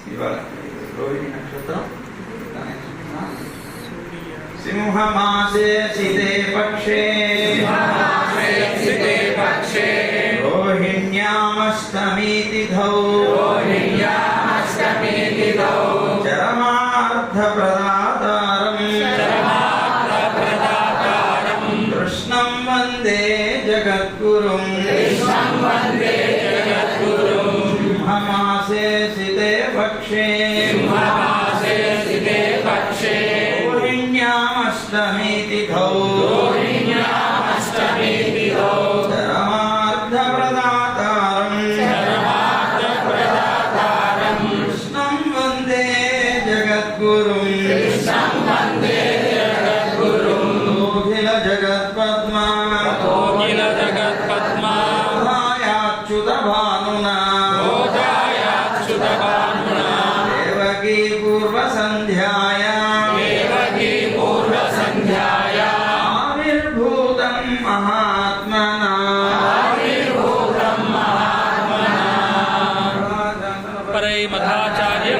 ఇవాళ రోహిణి నక్షత్రం సింహమాసే సితే పక్షే రోహిణ్యామష్టమీ తిథౌ చరమార్థప్రదాతారం కృష్ణం వందే జగద్గురుం సింహమాసే సితే పక్షే రోహిణ్యామష్టమీ తిథౌ చరమార్థప్రదాతారం కృష్ణం వందే జగద్గురుం అఖిల జగత్పద్మా ధాయాచ్యుత భానునా దేవకీ పూర్వ సంధ్యాయాం ఆవిర్భూతం మహాత్మనా పరై మధాచార్య